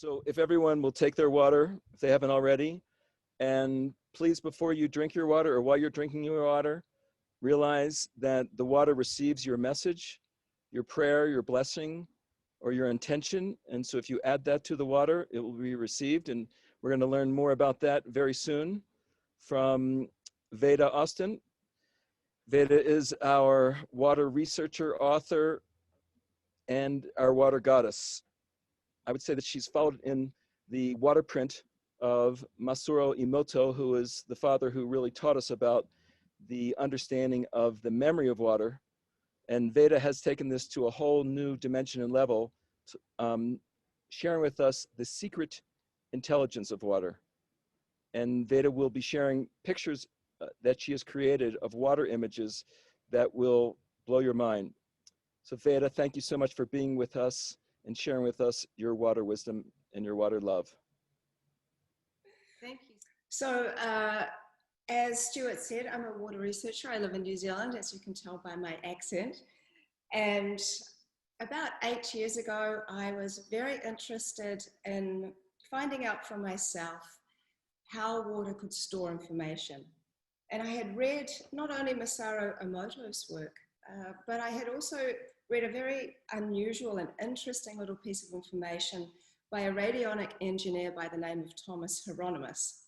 So if everyone will take their water, if they haven't already, and please, before you drink your water or while you're drinking your water, realize that the water receives your message, your prayer, your blessing, or your intention. And so if you add that to the water, it will be received. And we're going to learn more about that very soon from Veda Austin. Veda is our water researcher, author, and our water goddess. I would say that she's followed in the water print of Masaru Emoto, who is the father who really taught us about the understanding of the memory of water. And Veda has taken this to a whole new dimension and level, sharing with us the secret intelligence of water. And Veda will be sharing pictures that she has created of water images that will blow your mind. So Veda, thank you so much for being with us and sharing with us your water wisdom and your water love. Thank you. So as Stuart said, I'm a water researcher. I live in New Zealand, as you can tell by my accent. And about 8 years ago, I was very interested in finding out for myself how water could store information. And I had read not only Masaru Emoto's work, but I had also read a very unusual and interesting little piece of information by a radionic engineer by the name of Thomas Hieronymus.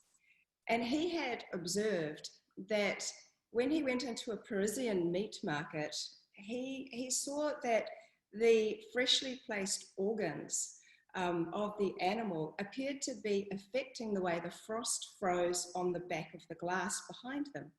And he had observed that when he went into a Parisian meat market, he saw that the freshly placed organs of the animal appeared to be affecting the way the frost froze on the back of the glass behind them.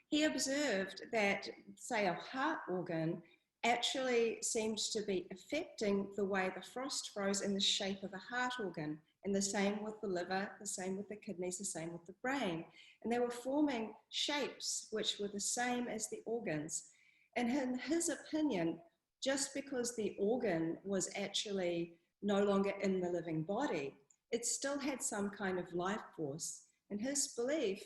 He observed that, say, a heart organ actually seemed to be affecting the way the frost froze in the shape of a heart organ, and the same with the liver, the same with the kidneys, the same with the brain. And they were forming shapes which were the same as the organs. And in his opinion, just because the organ was actually no longer in the living body, it still had some kind of life force. And his belief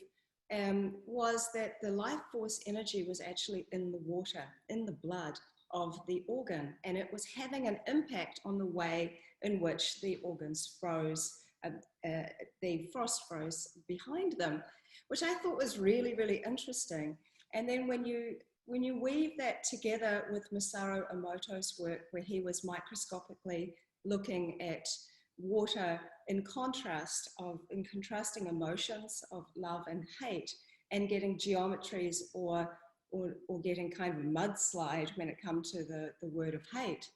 was that the life force energy was actually in the water, in the blood of the organ, and it was having an impact on the way in which the organs froze, the frost froze behind them, which I thought was really, really interesting. And then when you weave that together with Masaru Emoto's work, where he was microscopically looking at water in contrasting emotions of love and hate, and getting geometries or getting kind of a mudslide when it comes to the word of hate.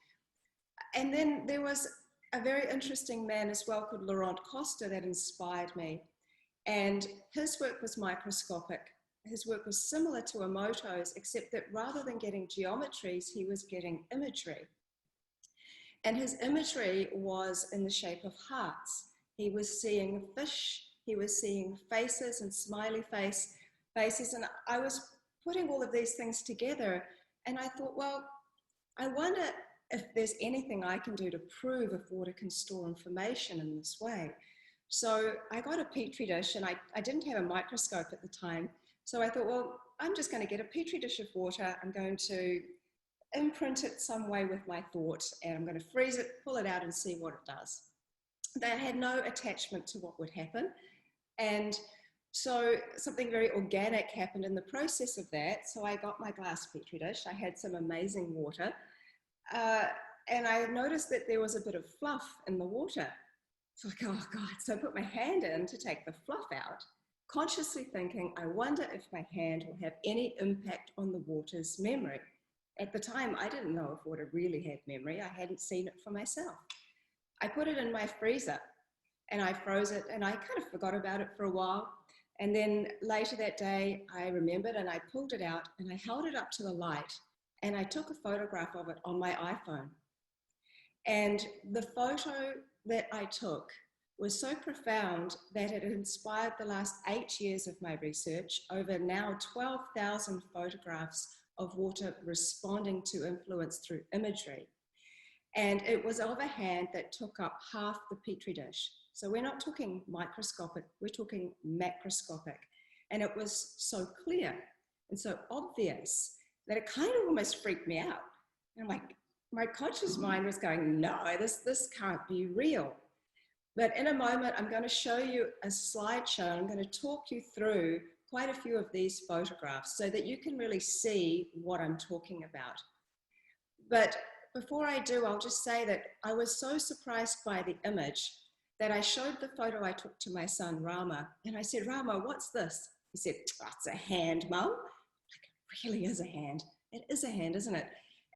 And then there was a very interesting man as well called Laurent Costa that inspired me. And his work was microscopic. His work was similar to Emoto's, except that rather than getting geometries, he was getting imagery. And his imagery was in the shape of hearts. He was seeing fish, he was seeing faces and smiley faces. And I was putting all of these things together, and I thought, well, I wonder if there's anything I can do to prove if water can store information in this way. So I got a petri dish, and I didn't have a microscope at the time. So I thought, well, I'm just going to get a petri dish of water. I'm going to imprint it some way with my thought, and I'm going to freeze it, pull it out, and see what it does. They had no attachment to what would happen. And so something very organic happened in the process of that. So I got my glass petri dish. I had some amazing water. And I noticed that there was a bit of fluff in the water. So like, oh God. So I put my hand in to take the fluff out, consciously thinking, I wonder if my hand will have any impact on the water's memory. At the time, I didn't know if water really had memory. I hadn't seen it for myself. I put it in my freezer and I froze it, and I kind of forgot about it for a while. And then later that day, I remembered, and I pulled it out and I held it up to the light, and I took a photograph of it on my iPhone. And the photo that I took was so profound that it inspired the last 8 years of my research, over now 12,000 photographs of water responding to influence through imagery. And it was of a hand that took up half the petri dish. So we're not talking microscopic, we're talking macroscopic. And it was so clear and so obvious that it kind of almost freaked me out. And I'm like, my conscious mind was going, no, this can't be real. But in a moment, I'm going to show you a slideshow. I'm going to talk you through quite a few of these photographs so that you can really see what I'm talking about. But before I do, I'll just say that I was so surprised by the image that I showed the photo I took to my son, Rama. And I said, Rama, what's this? He said, oh, it's a hand, Mum. Like, it really is a hand. It is a hand, isn't it?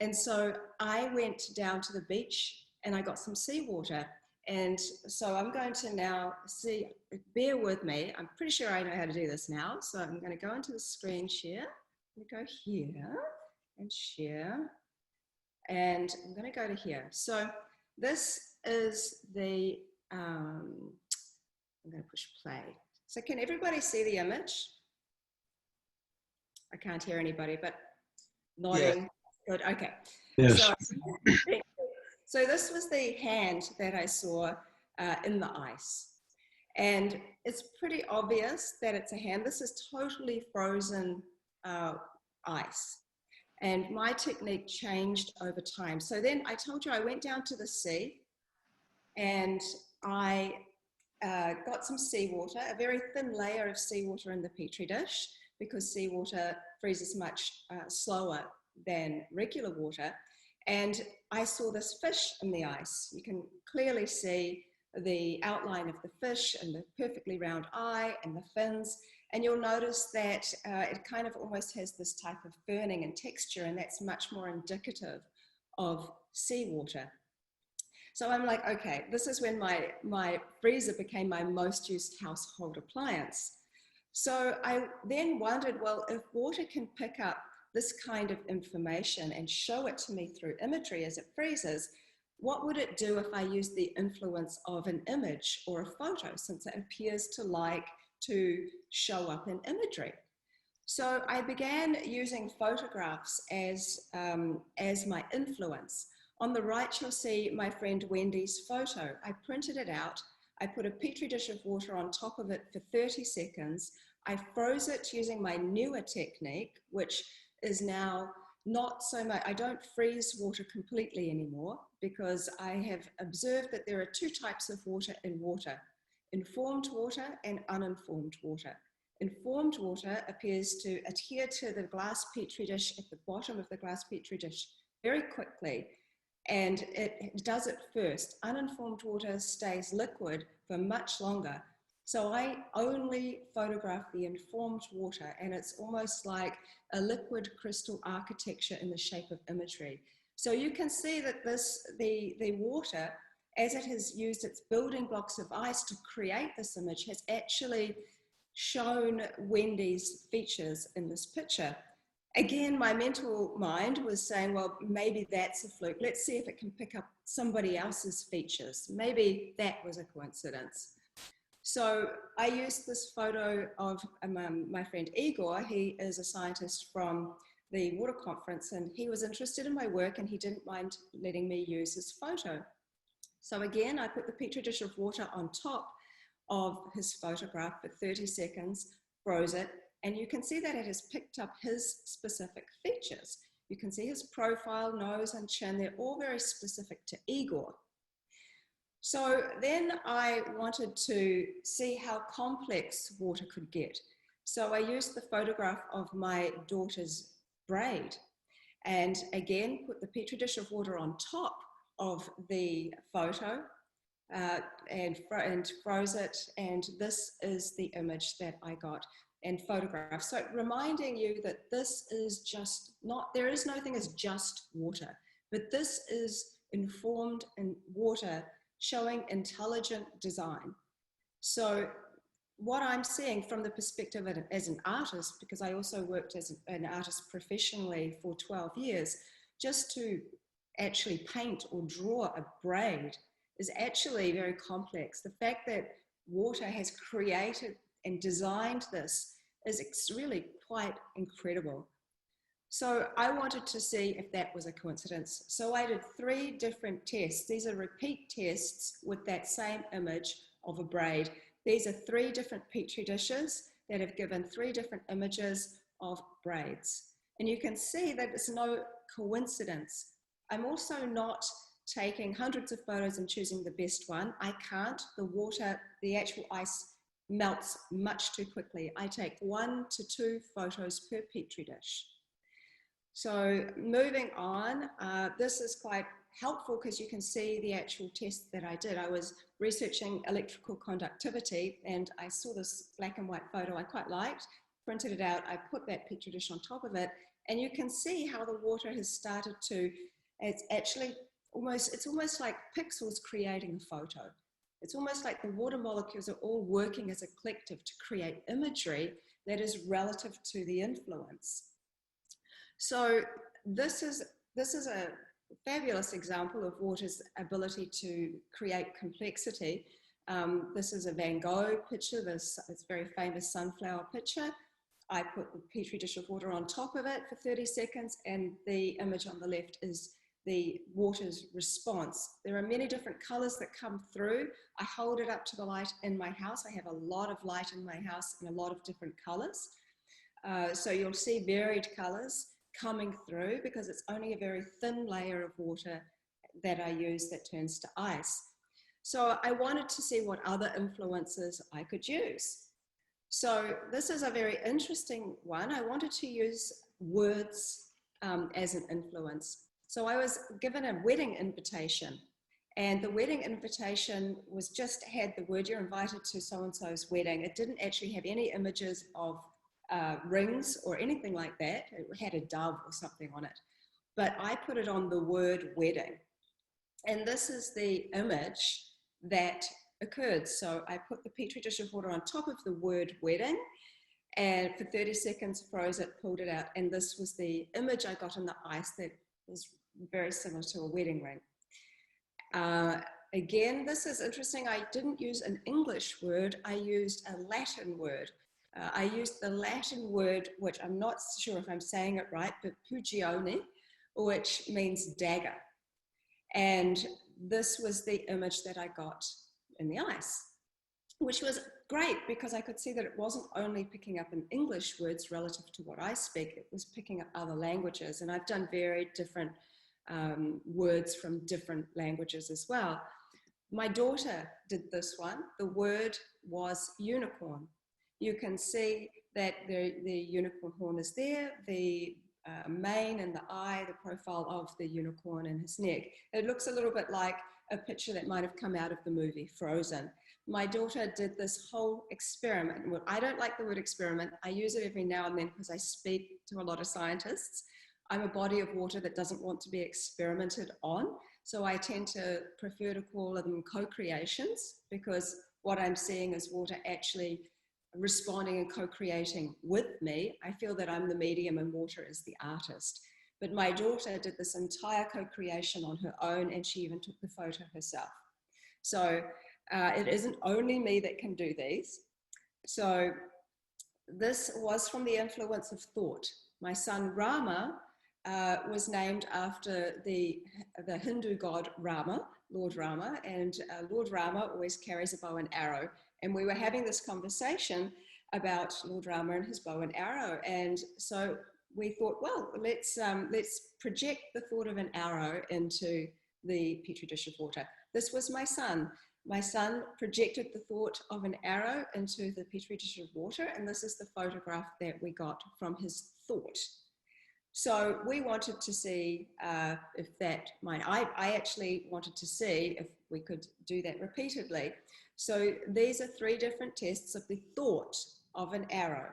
And so I went down to the beach and I got some seawater. And so I'm going to now see, bear with me. I'm pretty sure I know how to do this now. So I'm going to go into the screen share. I'm going to go here and share. And I'm going to go to here. So this is the, I'm going to push play. So can everybody see the image? I can't hear anybody, but nodding. Yeah. Good, okay. Yes. So this was the hand that I saw in the ice. And it's pretty obvious that it's a hand. This is totally frozen ice. And my technique changed over time. So then I told you I went down to the sea and I got some seawater, a very thin layer of seawater in the Petri dish, because seawater freezes much slower than regular water. And I saw this fish in the ice. You can clearly see the outline of the fish and the perfectly round eye and the fins. And you'll notice that it kind of almost has this type of burning and texture, and that's much more indicative of seawater. So I'm like, okay, this is when my freezer became my most used household appliance. So I then wondered, well, if water can pick up this kind of information and show it to me through imagery as it freezes, what would it do if I used the influence of an image or a photo, since it appears to like to show up in imagery? So I began using photographs as my influence. On the right, you'll see my friend Wendy's photo. I printed it out. I put a Petri dish of water on top of it for 30 seconds. I froze it using my newer technique, which is now not so much, I don't freeze water completely anymore, because I have observed that there are two types of water in water: informed water and uninformed water. Informed water appears to adhere to the glass Petri dish at the bottom of the glass Petri dish very quickly, and it does it first. Uninformed water stays liquid for much longer. So I only photograph the informed water, and it's almost like a liquid crystal architecture in the shape of imagery. So you can see that the water, as it has used its building blocks of ice to create this image, has actually shown Wendy's features in this picture. Again, my mental mind was saying, well, maybe that's a fluke. Let's see if it can pick up somebody else's features. Maybe that was a coincidence. So I used this photo of my friend Igor. He is a scientist from the water conference, and he was interested in my work, and he didn't mind letting me use his photo. So again, I put the Petri dish of water on top of his photograph for 30 seconds, froze it, and you can see that it has picked up his specific features. You can see his profile, nose, and chin. They're all very specific to Igor. So then I wanted to see how complex water could get. So I used the photograph of my daughter's braid, and again put the Petri dish of water on top of the photo and froze it, and this is the image that I got and photographed. So reminding you that this is just not, there is no thing as just water, but this is informed in water showing intelligent design. So what I'm seeing from the perspective of as an artist, because I also worked as an artist professionally for 12 years, just to actually paint or draw a braid is actually very complex. The fact that water has created and designed this is really quite incredible. So I wanted to see if that was a coincidence. So I did 3 different tests. These are repeat tests with that same image of a braid. These are 3 different Petri dishes that have given 3 different images of braids. And you can see that it's no coincidence. I'm also not taking hundreds of photos and choosing the best one. I can't. The water, the actual ice melts much too quickly. I take 1 to 2 photos per petri dish. So moving on, this is quite helpful because you can see the actual test that I did. I was researching electrical conductivity and I saw this black and white photo I quite liked, printed it out, I put that petri dish on top of it, and you can see how the water has started to, it's actually it's almost like pixels creating a photo. It's almost like the water molecules are all working as a collective to create imagery that is relative to the influence. So this is a fabulous example of water's ability to create complexity. This is a Van Gogh picture, this very famous sunflower picture. I put the petri dish of water on top of it for 30 seconds, and the image on the left is the water's response. There are many different colors that come through. I hold it up to the light in my house. I have a lot of light in my house and a lot of different colors. So you'll see varied colors coming through because it's only a very thin layer of water that I use that turns to ice. So I wanted to see what other influences I could use. So this is a very interesting one. I wanted to use words as an influence. So I was given a wedding invitation, and the wedding invitation was just had the word, you're invited to so-and-so's wedding. It didn't actually have any images of rings or anything like that. It had a dove or something on it. But I put it on the word wedding. And this is the image that occurred. So I put the petri dish of water on top of the word wedding, and for 30 seconds froze it, pulled it out. And this was the image I got in the ice that was very similar to a wedding ring. Again, this is interesting. I didn't use an English word. I used a Latin word. I used the Latin word, which I'm not sure if I'm saying it right, but pugione, which means dagger. And this was the image that I got in the ice, which was great because I could see that it wasn't only picking up in English words relative to what I speak, it was picking up other languages. And I've done very different words from different languages as well. My daughter did this one. The word was unicorn. You can see that the unicorn horn is there, the mane and the eye, the profile of the unicorn and his neck. It looks a little bit like a picture that might have come out of the movie Frozen. My daughter did this whole experiment. Well, I don't like the word experiment. I use it every now and then because I speak to a lot of scientists. I'm a body of water that doesn't want to be experimented on. So I tend to prefer to call them co-creations because what I'm seeing is water actually responding and co-creating with me. I feel that I'm the medium and water is the artist. But my daughter did this entire co-creation on her own, and she even took the photo herself. So it isn't only me that can do these. So this was from the influence of thought. My son Rama was named after the Hindu god Rama, Lord Rama, and Lord Rama always carries a bow and arrow. And we were having this conversation about Lord Rama and his bow and arrow. And so we thought, well, let's project the thought of an arrow into the petri dish of water. This was my son. My son projected the thought of an arrow into the petri dish of water, and this is the photograph that we got from his thought. So we wanted to see if that might, I actually wanted to see if we could do that repeatedly. So these are 3 different tests of the thought of an arrow.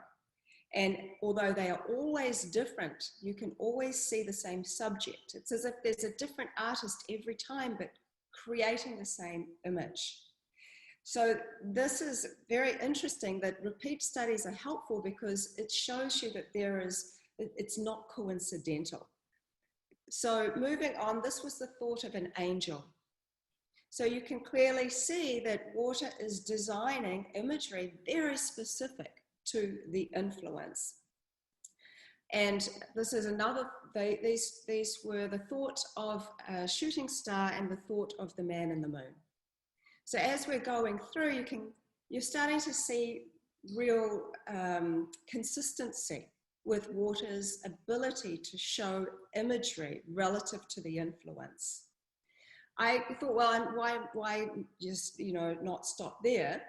And although they are always different, you can always see the same subject. It's as if there's a different artist every time, but creating the same image. So this is very interesting that repeat studies are helpful because it shows you that it's not coincidental. So moving on, this was the thought of an angel. So you can clearly see that water is designing imagery very specific to the influence. And this is another, these were the thought of a shooting star and the thought of the man in the moon. So as we're going through, you're starting to see real consistency with water's ability to show imagery relative to the influence. I thought, well, why just, not stop there?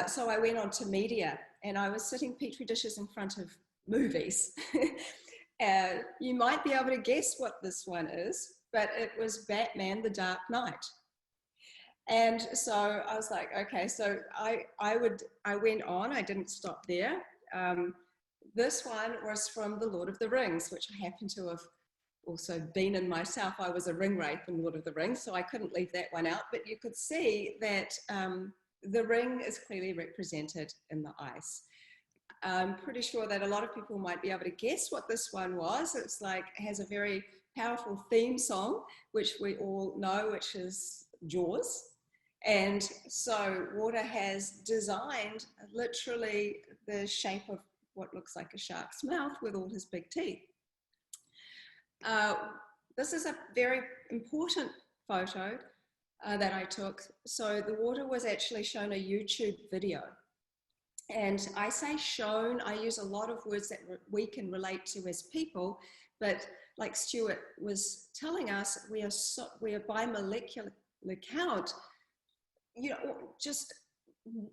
So I went on to media, and I was sitting petri dishes in front of movies. You might be able to guess what this one is, but it was Batman: The Dark Knight. And so I was like, okay, so I went on, I didn't stop there. This one was from The Lord of the Rings, which I happen to have also been in myself. I was a ring wraith in Lord of the Rings, so I couldn't leave that one out. But you could see that the ring is clearly represented in the ice. I'm pretty sure that a lot of people might be able to guess what this one was. It's like, it has a very powerful theme song, which we all know, which is Jaws. And so water has designed literally the shape of what looks like a shark's mouth with all his big teeth. This is a very important photo that I took. So the water was actually shown a YouTube video. And I say shown, I use a lot of words that we can relate to as people, but like Stuart was telling us, we are by molecular count, just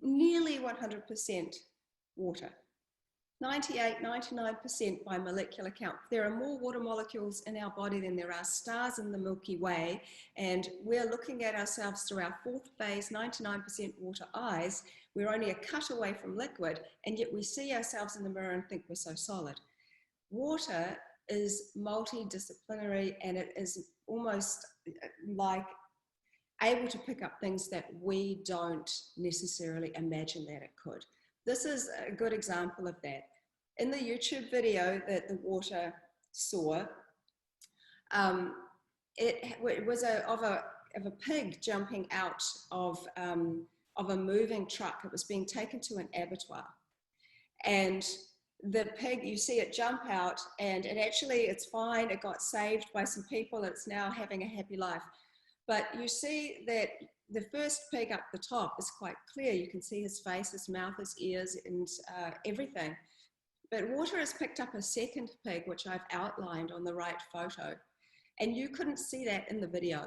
nearly 100% water. 98, 99% by molecular count. There are more water molecules in our body than there are stars in the Milky Way, and we're looking at ourselves through our fourth phase, 99% water eyes. We're only a cut away from liquid, and yet we see ourselves in the mirror and think we're so solid. Water is multidisciplinary, and it is almost like able to pick up things that we don't necessarily imagine that it could. This is a good example of that. In the YouTube video that the water saw, it was of a pig jumping out of a moving truck. It was being taken to an abattoir. And the pig, you see it jump out, and it's fine. It got saved by some people. It's now having a happy life. But you see that the first pig up the top is quite clear. You can see his face, his mouth, his ears, and everything. But water has picked up a second pig, which I've outlined on the right photo. And you couldn't see that in the video.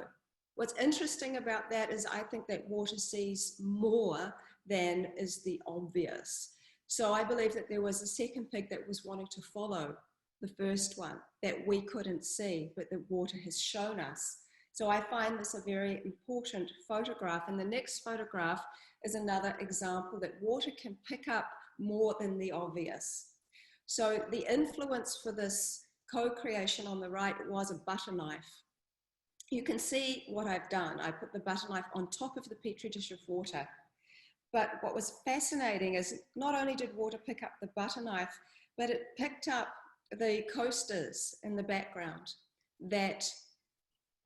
What's interesting about that is I think that water sees more than is the obvious. So I believe that there was a second pig that was wanting to follow the first one that we couldn't see, but the water has shown us. So I find this a very important photograph. And the next photograph is another example that water can pick up more than the obvious. So the influence for this co-creation on the right was a butter knife. You can see what I've done. I put the butter knife on top of the petri dish of water. But what was fascinating is not only did water pick up the butter knife, but it picked up the coasters in the background that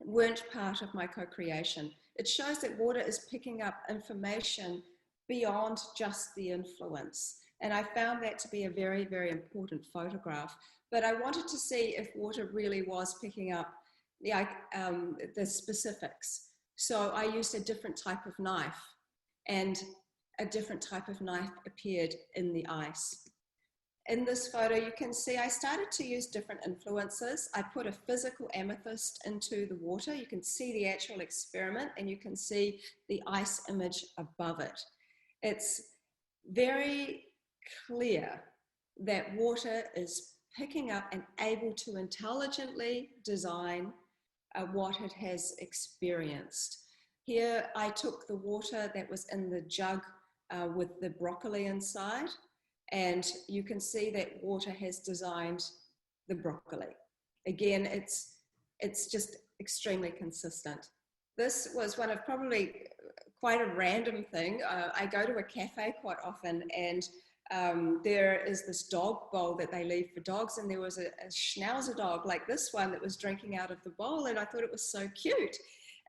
weren't part of my co-creation. It shows that water is picking up information beyond just the influence. And I found that to be a very, very important photograph. But I wanted to see if water really was picking up the specifics. So I used a different type of knife, and a different type of knife appeared in the ice. In this photo, you can see I started to use different influences. I put a physical amethyst into the water. You can see the actual experiment, and you can see the ice image above it. It's very clear that water is picking up and able to intelligently design what it has experienced. Here, I took the water that was in the jug with the broccoli inside, and you can see that water has designed the broccoli. Again, it's just extremely consistent. This was one of probably quite a random thing. I go to a cafe quite often, and there is this dog bowl that they leave for dogs, and there was a schnauzer dog like this one that was drinking out of the bowl, and I thought it was so cute.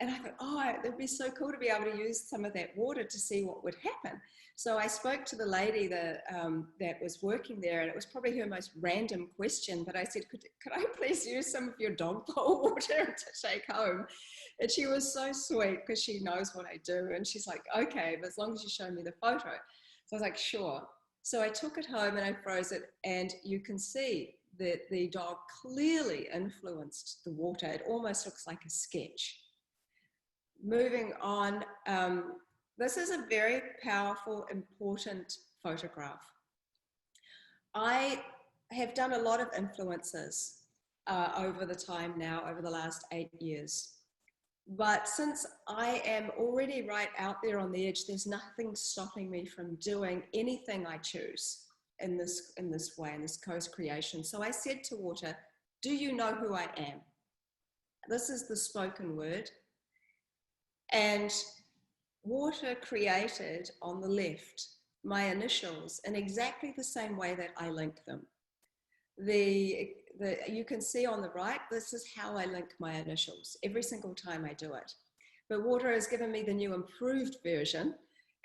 And I thought, oh, it'd be so cool to be able to use some of that water to see what would happen. So I spoke to the lady that was working there, and it was probably her most random question, but I said, could I please use some of your dog bowl water to take home? And she was so sweet because she knows what I do. And she's like, okay, but as long as you show me the photo. So I was like, sure. So I took it home and I froze it, and you can see that the dog clearly influenced the water. It almost looks like a sketch. moving on, this is a very powerful, important photograph. I have done a lot of influences over the time now, over the last 8 years. But since I am already right out there on the edge, there's nothing stopping me from doing anything I choose in this way, in this co-creation. So I said to water, do you know who I am? This is the spoken word. And water created on the left my initials in exactly the same way that I link them. You can see on the right, this is how I link my initials every single time I do it. But water has given me the new improved version.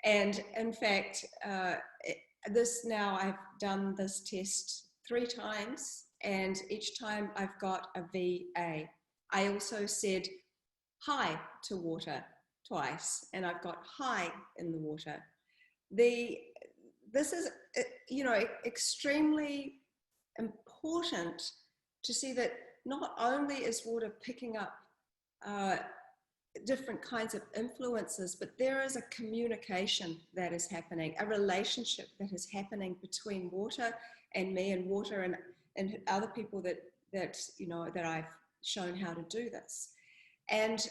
And in fact, I've done this test 3 times, and each time I've got a VA. I also said hi to water twice, and I've got hi in the water. This is, extremely important to see that not only is water picking up different kinds of influences, but there is a communication that is happening, a relationship that is happening between water and me, and water and other people that I've shown how to do this. And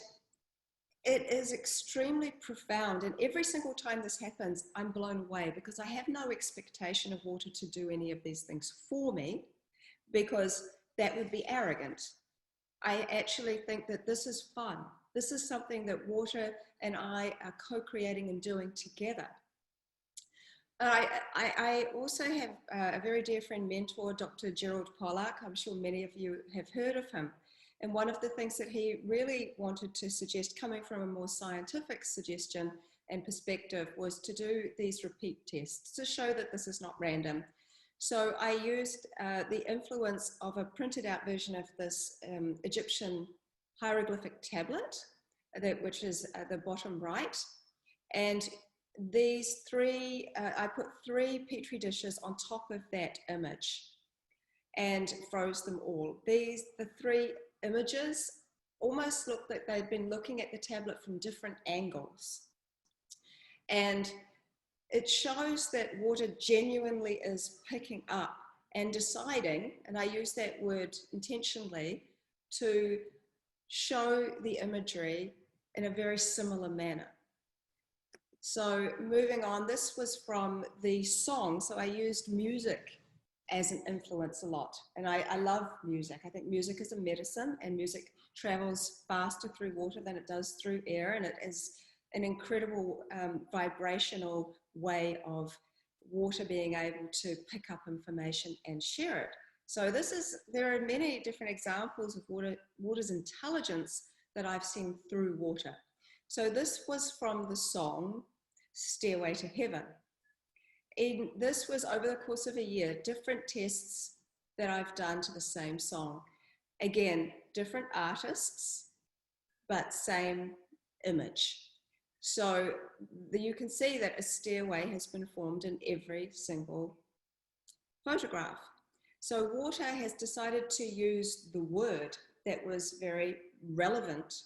it is extremely profound, and every single time this happens, I'm blown away, because I have no expectation of water to do any of these things for me, because that would be arrogant. I actually think that this is fun. This is something that water and I are co-creating and doing together. I also have a very dear friend, mentor, Dr. Gerald Pollack. I'm sure many of you have heard of him. And one of the things that he really wanted to suggest, coming from a more scientific suggestion and perspective, was to do these repeat tests to show that this is not random. So I used the influence of a printed out version of this Egyptian hieroglyphic tablet, which is at the bottom right. And these 3, I put 3 petri dishes on top of that image and froze them all. The 3 images almost looked like they'd been looking at the tablet from different angles. And it shows that water genuinely is picking up and deciding, and I use that word intentionally, to show the imagery in a very similar manner. So moving on, this was from the song. So I used music as an influence a lot. And I love music. I think music is a medicine, and music travels faster through water than it does through air. And it is an incredible vibrational way of water being able to pick up information and share it. So there are many different examples of water's intelligence that I've seen through water. So this was from the song Stairway to Heaven. And this was over the course of a year, different tests that I've done to the same song. Again, different artists, but same image. So you can see that a stairway has been formed in every single photograph. So water has decided to use the word that was very relevant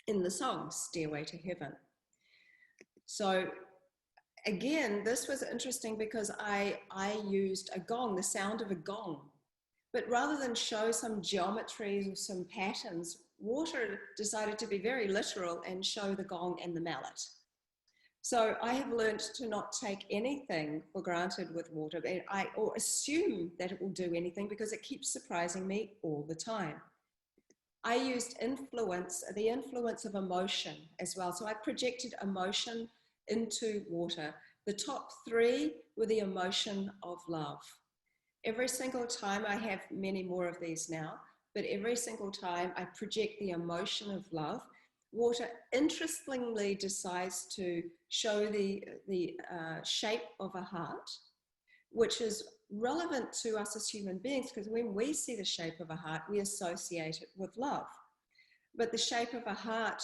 in the song, Stairway to Heaven. So again, this was interesting because I used a gong, the sound of a gong. But rather than show some geometries or some patterns, water decided to be very literal and show the gong and the mallet. So I have learned to not take anything for granted with water, or assume that it will do anything, because it keeps surprising me all the time. I used the influence of emotion as well. So I projected emotion into water. The top 3 were the emotion of love. Every single time, I have many more of these now, but every single time I project the emotion of love, water interestingly decides to show the shape of a heart, which is relevant to us as human beings, because when we see the shape of a heart, we associate it with love. But the shape of a heart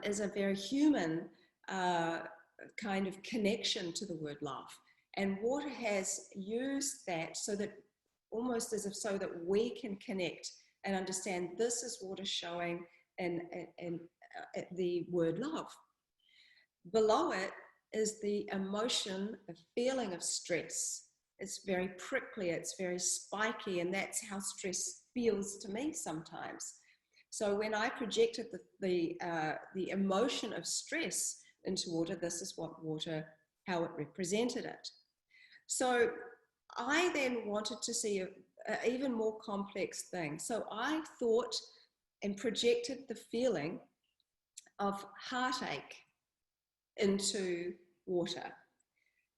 is a very human kind of connection to the word love. And water has used that so that almost as if so that we can connect and understand this is water showing in the word love. Below it is the emotion, the feeling of stress. It's very prickly, it's very spiky, and that's how stress feels to me sometimes. So when I projected the emotion of stress into water, this is what water, how it represented it. So I then wanted to see an even more complex thing. So I thought and projected the feeling of heartache into water.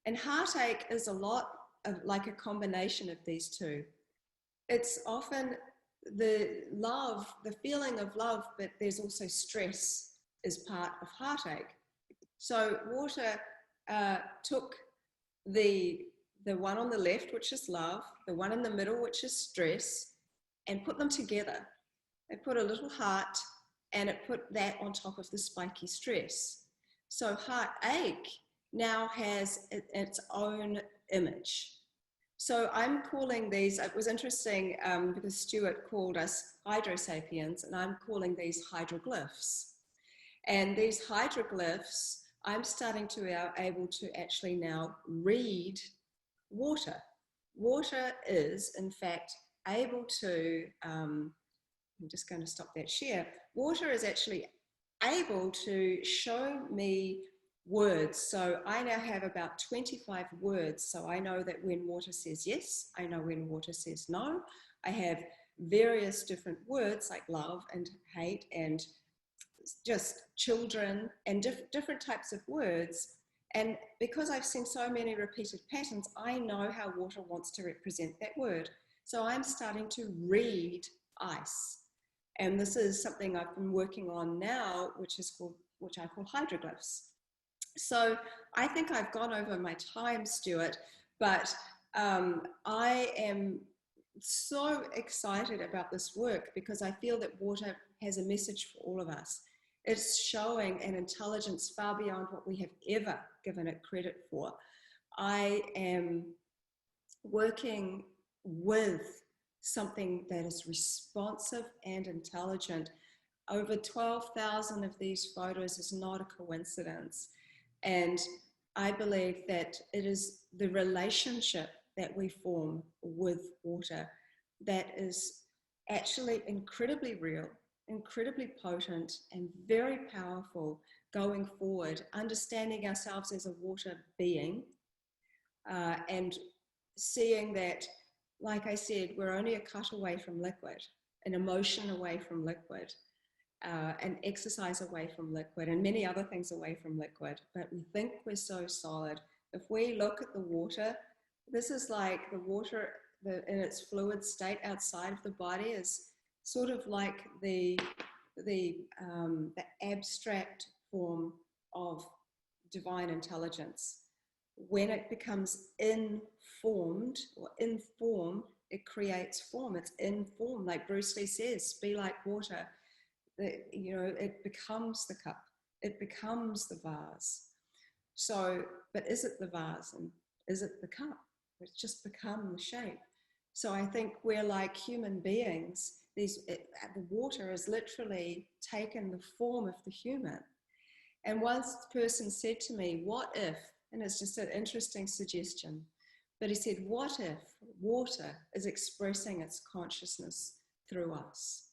And heartache is a lot of like a combination of these two. It's often the love, the feeling of love, but there's also stress is part of heartache. So water took the one on the left, which is love, the one in the middle, which is stress, and put them together. It put a little heart and it put that on top of the spiky stress. So heartache now has its own image. So I'm calling these, it was interesting because Stuart called us hydrosapiens, and I'm calling these hydroglyphs. And these hydroglyphs, I'm starting to be able to actually now read water. Water is, in fact, able to, I'm just going to stop that share. Water is actually able to show me words. So I now have about 25 words. So I know that when water says yes, I know when water says no. I have various different words like love and hate and just children and different types of words. And because I've seen so many repeated patterns, I know how water wants to represent that word. So I'm starting to read ice. And this is something I've been working on now, which I call hydroglyphs. So I think I've gone over my time, Stuart, but I am so excited about this work because I feel that water has a message for all of us. It's showing an intelligence far beyond what we have ever given it credit for. I am working with something that is responsive and intelligent. Over 12,000 of these photos is not a coincidence. And I believe that it is the relationship that we form with water that is actually incredibly real, incredibly potent, and very powerful going forward, understanding ourselves as a water being and seeing that, like I said, we're only a cut away from liquid, an emotion away from liquid, an exercise away from liquid, and many other things away from liquid. But we think we're so solid. If we look at the water, this is like the water in its fluid state outside of the body is sort of like the abstract form of divine intelligence. When it becomes informed or in form, it creates form. It's in form, like Bruce Lee says, be like water. You know, it becomes the cup, it becomes the vase. So, but is it the vase and is it the cup? It's just become the shape. So I think we're like human beings. The water has literally taken the form of the human. And once the person said to me, what if, and it's just an interesting suggestion, but he said, what if water is expressing its consciousness through us?